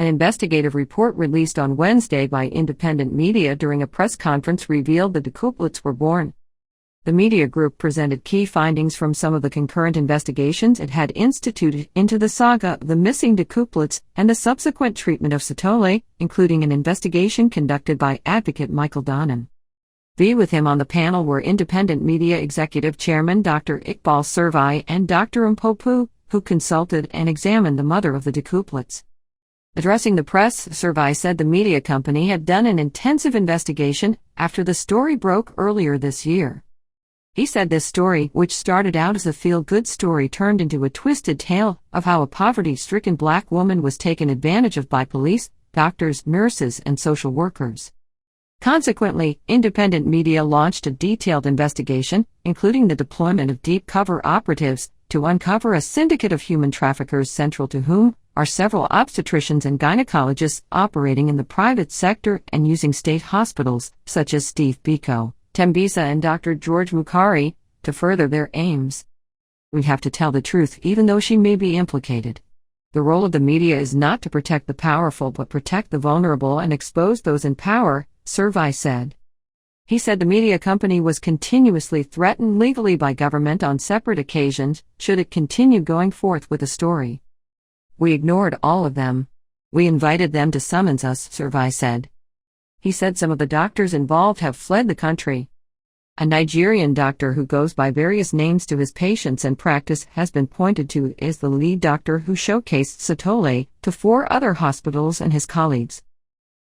An investigative report released on Wednesday by independent media during a press conference revealed the decuplets were born. The media group presented key findings from some of the concurrent investigations it had instituted into the saga of the missing decuplets and the subsequent treatment of Sithole, including an investigation conducted by advocate Michael Donnan. With him on the panel were independent media executive chairman Dr. Iqbal Survai and Dr. Mpofu, who consulted and examined the mother of the decuplets. Addressing the press, Survai said the media company had done an intensive investigation after the story broke earlier this year. He said this story, which started out as a feel-good story, turned into a twisted tale of how a poverty-stricken black woman was taken advantage of by police, doctors, nurses, and social workers. Consequently, independent media launched a detailed investigation, including the deployment of deep-cover operatives, to uncover a syndicate of human traffickers central to whom are several obstetricians and gynecologists operating in the private sector and using state hospitals, such as Steve Biko, Tembisa and Dr. George Mukari, to further their aims. We have to tell the truth even though she may be implicated. The role of the media is not to protect the powerful but protect the vulnerable and expose those in power, Survai said. He said the media company was continuously threatened legally by government on separate occasions should it continue going forth with the story. We ignored all of them. We invited them to summons us, Survai said. He said some of the doctors involved have fled the country. A Nigerian doctor who goes by various names to his patients and practice has been pointed to as the lead doctor who showcased Sithole to 4 other hospitals and his colleagues.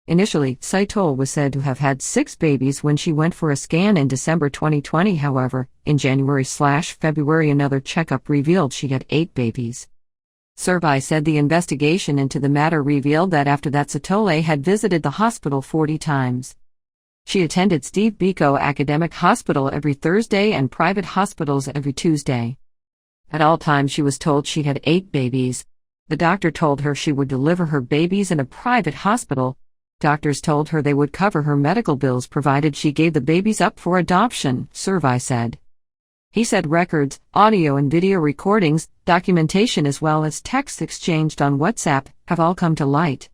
Initially, Sithole was said to have had 6 babies when she went for a scan in December 2020. However, in January/February another checkup revealed she had 8 babies. Survai said the investigation into the matter revealed that after that Sithole had visited the hospital 40 times. She attended Steve Biko Academic Hospital every Thursday and private hospitals every Tuesday. At all times she was told she had 8 babies. The doctor told her she would deliver her babies in a private hospital. Doctors told her they would cover her medical bills provided she gave the babies up for adoption, Survai said. He said records, audio and video recordings, documentation as well as texts exchanged on WhatsApp have all come to light.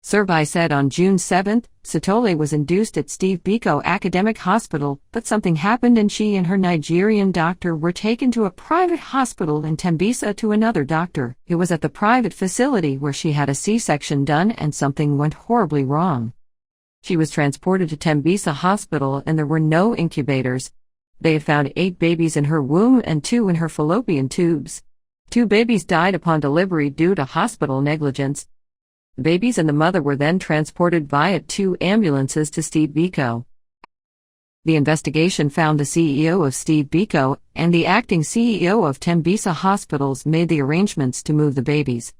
Survai said on June 7, Sithole was induced at Steve Biko Academic Hospital, but something happened and she and her Nigerian doctor were taken to a private hospital in Tembisa to another doctor. It was at the private facility where she had a C-section done and something went horribly wrong. She was transported to Tembisa Hospital and there were no incubators. They had found 8 babies in her womb and 2 in her fallopian tubes. 2 babies died upon delivery due to hospital negligence. The babies and the mother were then transported via 2 ambulances to Steve Biko. The investigation found the CEO of Steve Biko and the acting CEO of Tembisa Hospitals made the arrangements to move the babies.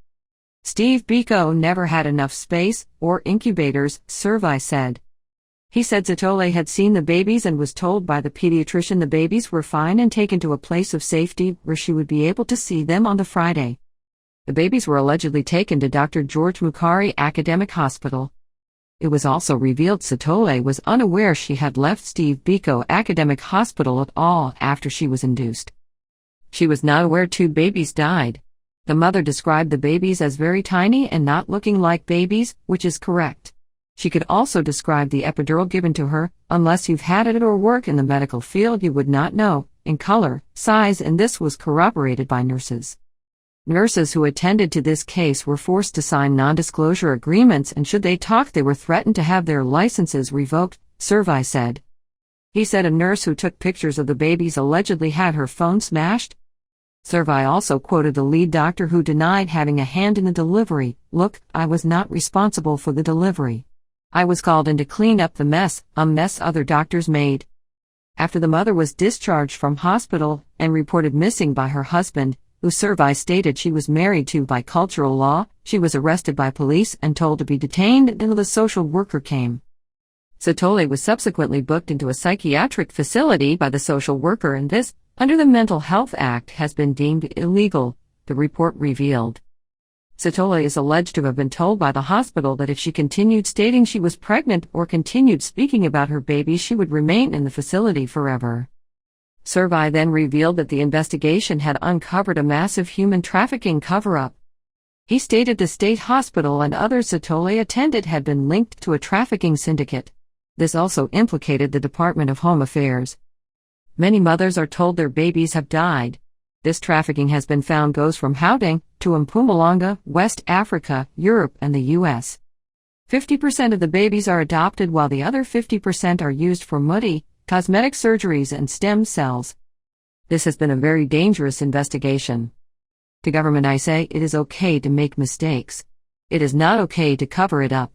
Steve Biko never had enough space or incubators, Survai said. He said Sithole had seen the babies and was told by the pediatrician the babies were fine and taken to a place of safety where she would be able to see them on the Friday. The babies were allegedly taken to Dr. George Mukari Academic Hospital. It was also revealed Sithole was unaware she had left Steve Biko Academic Hospital at all after she was induced. She was not aware 2 babies died. The mother described the babies as very tiny and not looking like babies, which is correct. She could also describe the epidural given to her. Unless you've had it or work in the medical field you would not know, in color, size, and this was corroborated by nurses. Nurses who attended to this case were forced to sign non-disclosure agreements and should they talk they were threatened to have their licenses revoked, Survai said. He said a nurse who took pictures of the babies allegedly had her phone smashed. Survai also quoted the lead doctor who denied having a hand in the delivery. "Look, I was not responsible for the delivery. I was called in to clean up the mess, a mess other doctors made." After the mother was discharged from hospital and reported missing by her husband, who Survai stated she was married to by cultural law, she was arrested by police and told to be detained until the social worker came. Sithole was subsequently booked into a psychiatric facility by the social worker and this, under the Mental Health Act, has been deemed illegal, the report revealed. Sithole is alleged to have been told by the hospital that if she continued stating she was pregnant or continued speaking about her baby she would remain in the facility forever. Survai then revealed that the investigation had uncovered a massive human trafficking cover-up. He stated the state hospital and others Sithole attended had been linked to a trafficking syndicate. This also implicated the Department of Home Affairs. Many mothers are told their babies have died. This trafficking has been found goes from Gauteng to Mpumalanga, West Africa, Europe, and the U.S. 50% of the babies are adopted while the other 50% are used for muddy, cosmetic surgeries and stem cells. This has been a very dangerous investigation. To government I say it is okay to make mistakes. It is not okay to cover it up.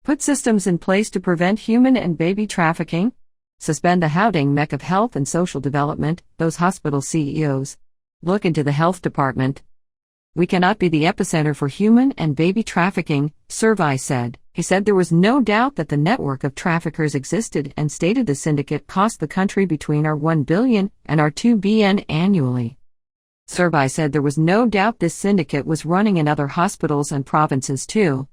Put systems in place to prevent human and baby trafficking. Suspend the Gauteng Mech of Health and Social Development, those hospital CEOs. Look into the health department. We cannot be the epicenter for human and baby trafficking, Survey said. He said there was no doubt that the network of traffickers existed and stated the syndicate cost the country between our 1 billion and our 2 billion annually. Survey said there was no doubt this syndicate was running in other hospitals and provinces too.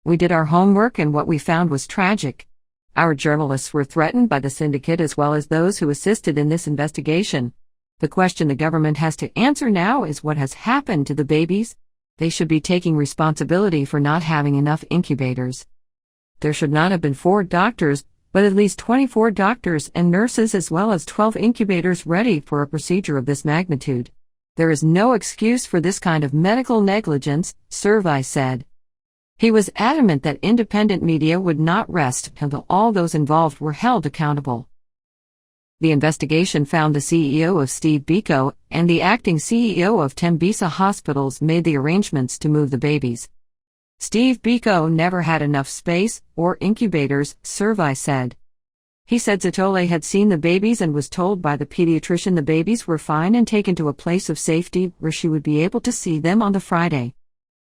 We did our homework and what we found was tragic. Our journalists were threatened by the syndicate as well as those who assisted in this investigation. The question the government has to answer now is what has happened to the babies. They should be taking responsibility for not having enough incubators. There should not have been 4 doctors, but at least 24 doctors and nurses as well as 12 incubators ready for a procedure of this magnitude. There is no excuse for this kind of medical negligence, Survey said. He was adamant that independent media would not rest until all those involved were held accountable. The investigation found the CEO of Steve Biko and the acting CEO of Tembisa Hospitals made the arrangements to move the babies. Steve Biko never had enough space or incubators, Survey said. He said Sithole had seen the babies and was told by the pediatrician the babies were fine and taken to a place of safety where she would be able to see them on the Friday.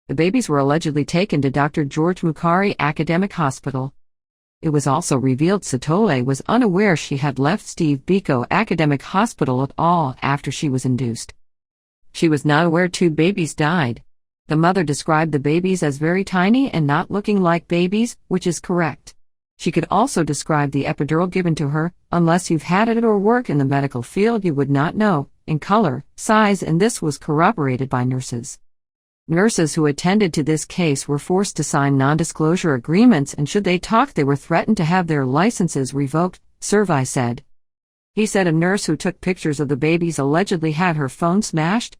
The babies were allegedly taken to Dr. George Mukari Academic Hospital. It was also revealed Sithole was unaware she had left Steve Biko Academic Hospital at all after she was induced. She was not aware 2 babies died. The mother described the babies as very tiny and not looking like babies, which is correct. She could also describe the epidural given to her. Unless you've had it or work in the medical field you would not know, in color, size, and this was corroborated by nurses. Nurses who attended to this case were forced to sign non-disclosure agreements and should they talk they were threatened to have their licenses revoked, Survey said. He said a nurse who took pictures of the babies allegedly had her phone smashed.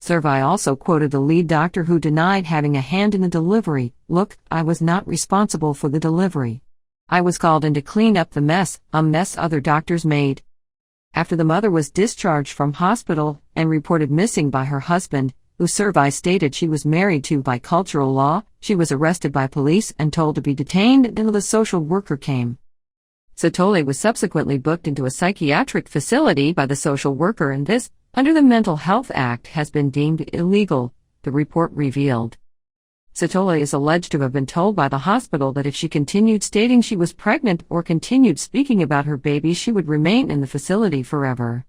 Survey also quoted the lead doctor who denied having a hand in the delivery. Look, I was not responsible for the delivery. I was called in to clean up the mess, a mess other doctors made. After the mother was discharged from hospital and reported missing by her husband, who Survey stated she was married to by cultural law, she was arrested by police and told to be detained until the social worker came. Sithole was subsequently booked into a psychiatric facility by the social worker and this, under the Mental Health Act, has been deemed illegal, the report revealed. Sithole is alleged to have been told by the hospital that if she continued stating she was pregnant or continued speaking about her baby she would remain in the facility forever.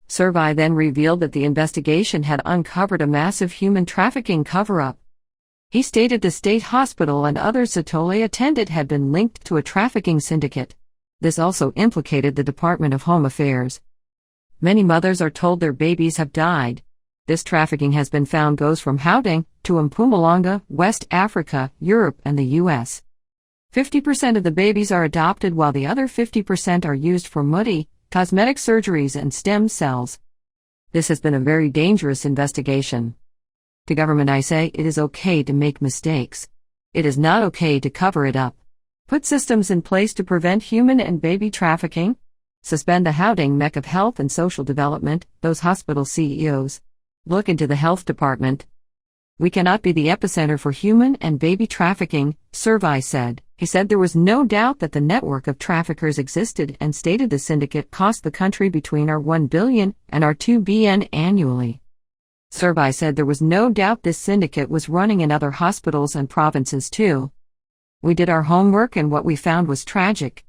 Survey then revealed that the investigation had uncovered a massive human trafficking cover-up. He stated the state hospital and others Sithole attended had been linked to a trafficking syndicate. This also implicated the Department of Home Affairs. Many mothers are told their babies have died. This trafficking has been found goes from Gauteng to Mpumalanga, West Africa, Europe, and the U.S. 50% of the babies are adopted while the other 50% are used for muddy, cosmetic surgeries and stem cells. This has been a very dangerous investigation. To government I say it is okay to make mistakes. It is not okay to cover it up. Put systems in place to prevent human and baby trafficking. Suspend the Gauteng Mech of Health and Social Development, those hospital CEOs. Look into the health department. We cannot be the epicenter for human and baby trafficking, Survey said. He said there was no doubt that the network of traffickers existed and stated the syndicate cost the country between our 1 billion and our 2 billion annually. Survey said there was no doubt this syndicate was running in other hospitals and provinces too. We did our homework and what we found was tragic.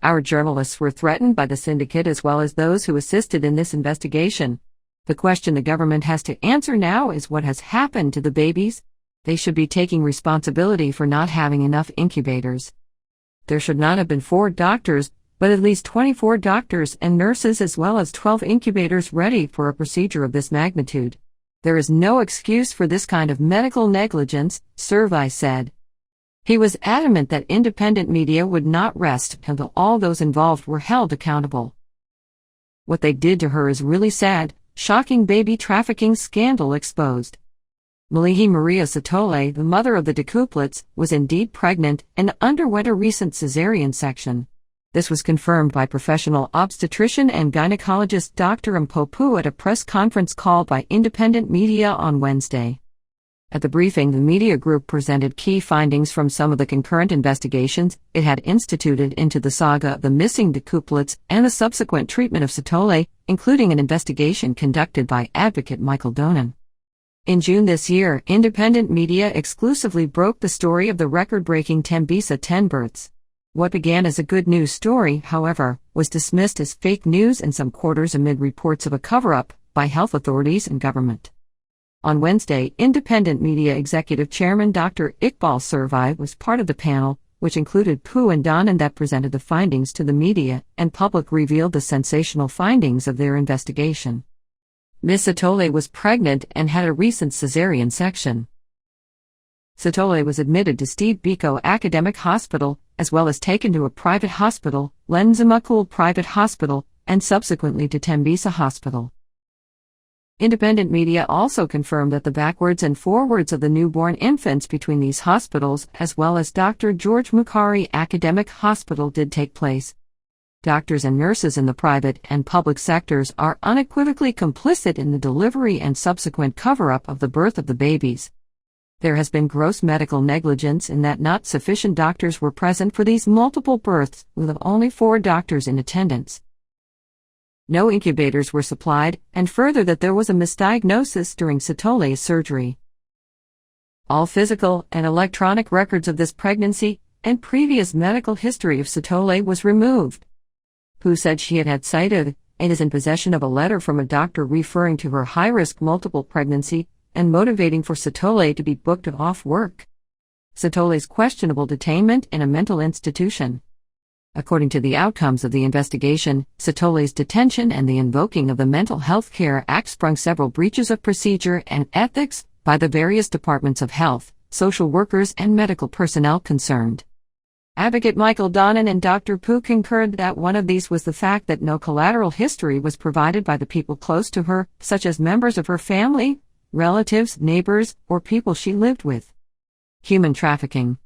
Our journalists were threatened by the syndicate as well as those who assisted in this investigation. The question the government has to answer now is what has happened to the babies. They should be taking responsibility for not having enough incubators. There should not have been 4 doctors, but at least 24 doctors and nurses as well as 12 incubators ready for a procedure of this magnitude. "There is no excuse for this kind of medical negligence," Survey said. He was adamant that independent media would not rest until all those involved were held accountable. "What they did to her is really sad," shocking baby trafficking scandal exposed. Malihi Maria Sitole, the mother of the decuplets, was indeed pregnant and underwent a recent cesarean section. This was confirmed by professional obstetrician and gynecologist Dr. Mpopu at a press conference called by independent media on Wednesday. At the briefing, the media group presented key findings from some of the concurrent investigations it had instituted into the saga of the missing decuplets and the subsequent treatment of Sitole, including an investigation conducted by advocate Michael Donan. In June this year, independent media exclusively broke the story of the record-breaking Tembisa 10 births. What began as a good news story, however, was dismissed as fake news in some quarters amid reports of a cover-up by health authorities and government. On Wednesday, independent media executive chairman Dr. Iqbal Survey was part of the panel, which included Pooh and Donan, that presented the findings to the media, and public revealed the sensational findings of their investigation. Ms. Sitole was pregnant and had a recent cesarean section. Sitole was admitted to Steve Biko Academic Hospital, as well as taken to a private hospital, Len Zimbabwean Private Hospital, and subsequently to Tembisa Hospital. Independent media also confirmed that the backwards and forwards of the newborn infants between these hospitals, as well as Dr. George Mukari Academic Hospital, did take place. Doctors and nurses in the private and public sectors are unequivocally complicit in the delivery and subsequent cover-up of the birth of the babies. There has been gross medical negligence in that not sufficient doctors were present for these multiple births, with only 4 doctors in attendance. No incubators were supplied, and further that there was a misdiagnosis during Sitole's surgery. All physical and electronic records of this pregnancy and previous medical history of Sitole was removed. Pooh said she had had cited and is in possession of a letter from a doctor referring to her high-risk multiple pregnancy and motivating for Sitole to be booked off work. Sitole's questionable detainment in a mental institution. According to the outcomes of the investigation, Sitole's detention and the invoking of the Mental Health Care Act sprung several breaches of procedure and ethics by the various departments of health, social workers and medical personnel concerned. Advocate Michael Donan and Dr. Pooh concurred that one of these was the fact that no collateral history was provided by the people close to her, such as members of her family, relatives, neighbors, or people she lived with. Human trafficking.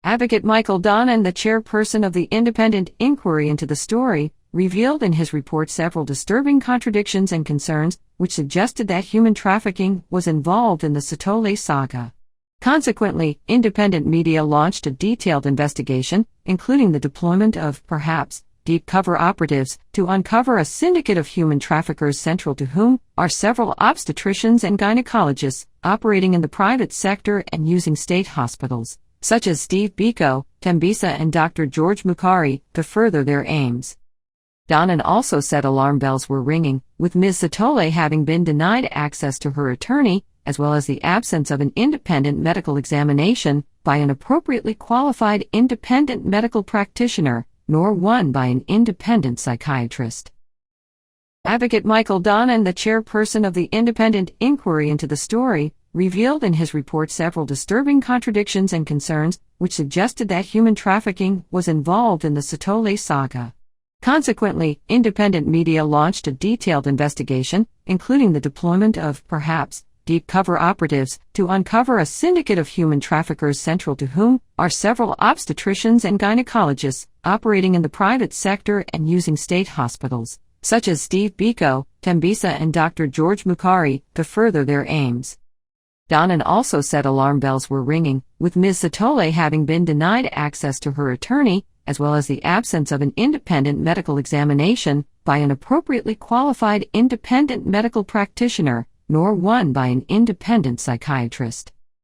Advocate Michael Donan, the chairperson of the independent inquiry into the story, revealed in his report several disturbing contradictions and concerns, which suggested that human trafficking was involved in the Sitole saga. Consequently, independent media launched a detailed investigation, including the deployment of, perhaps, deep cover operatives, to uncover a syndicate of human traffickers, central to whom are several obstetricians and gynecologists operating in the private sector and using state hospitals, such as Steve Biko, Tembisa and Dr. George Mukari, to further their aims. Donan also said alarm bells were ringing, with Ms. Sitole having been denied access to her attorney, as well as the absence of an independent medical examination by an appropriately qualified independent medical practitioner, nor one by an independent psychiatrist. Advocate Michael Donan, the chairperson of the independent inquiry into the story, revealed in his report several disturbing contradictions and concerns, which suggested that human trafficking was involved in the Sitole saga. Consequently, independent media launched a detailed investigation, including the deployment of, perhaps, deep cover operatives, to uncover a syndicate of human traffickers, central to whom are several obstetricians and gynecologists operating in the private sector and using state hospitals, such as Steve Biko, Tembisa and Dr. George Mukari, to further their aims. Donan also said alarm bells were ringing, with Ms. Sitole having been denied access to her attorney, as well as the absence of an independent medical examination by an appropriately qualified independent medical practitioner, nor one by an independent psychiatrist.